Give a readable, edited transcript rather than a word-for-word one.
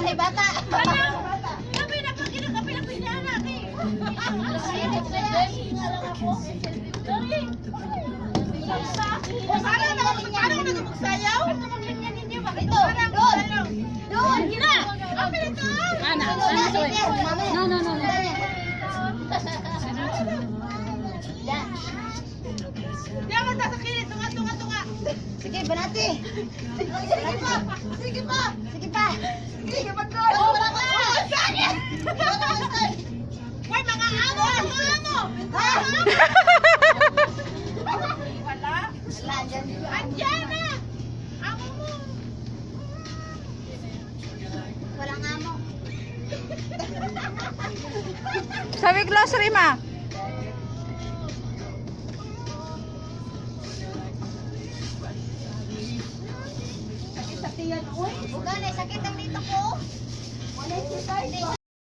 Ani bata. Kami na pag kinakapi na pinyana eh. Parang nagmagsayaw? Doon, Hina! Kami na to! No, no, no. Diyan ka sa kilid, tunga. Sige, banati. Sige pa. Sige pa. Sige pa. Sige pa, Dol. Oh, wala ka. Hoy, mga amo! Mga amo! Ha? Wala? Wala, andyan. Andiyan na! Amo mo! Walang amo. Sabi glossary ma. Sakit sa tiyan, uy. Uga na, sakit ang dito ko. Wala yung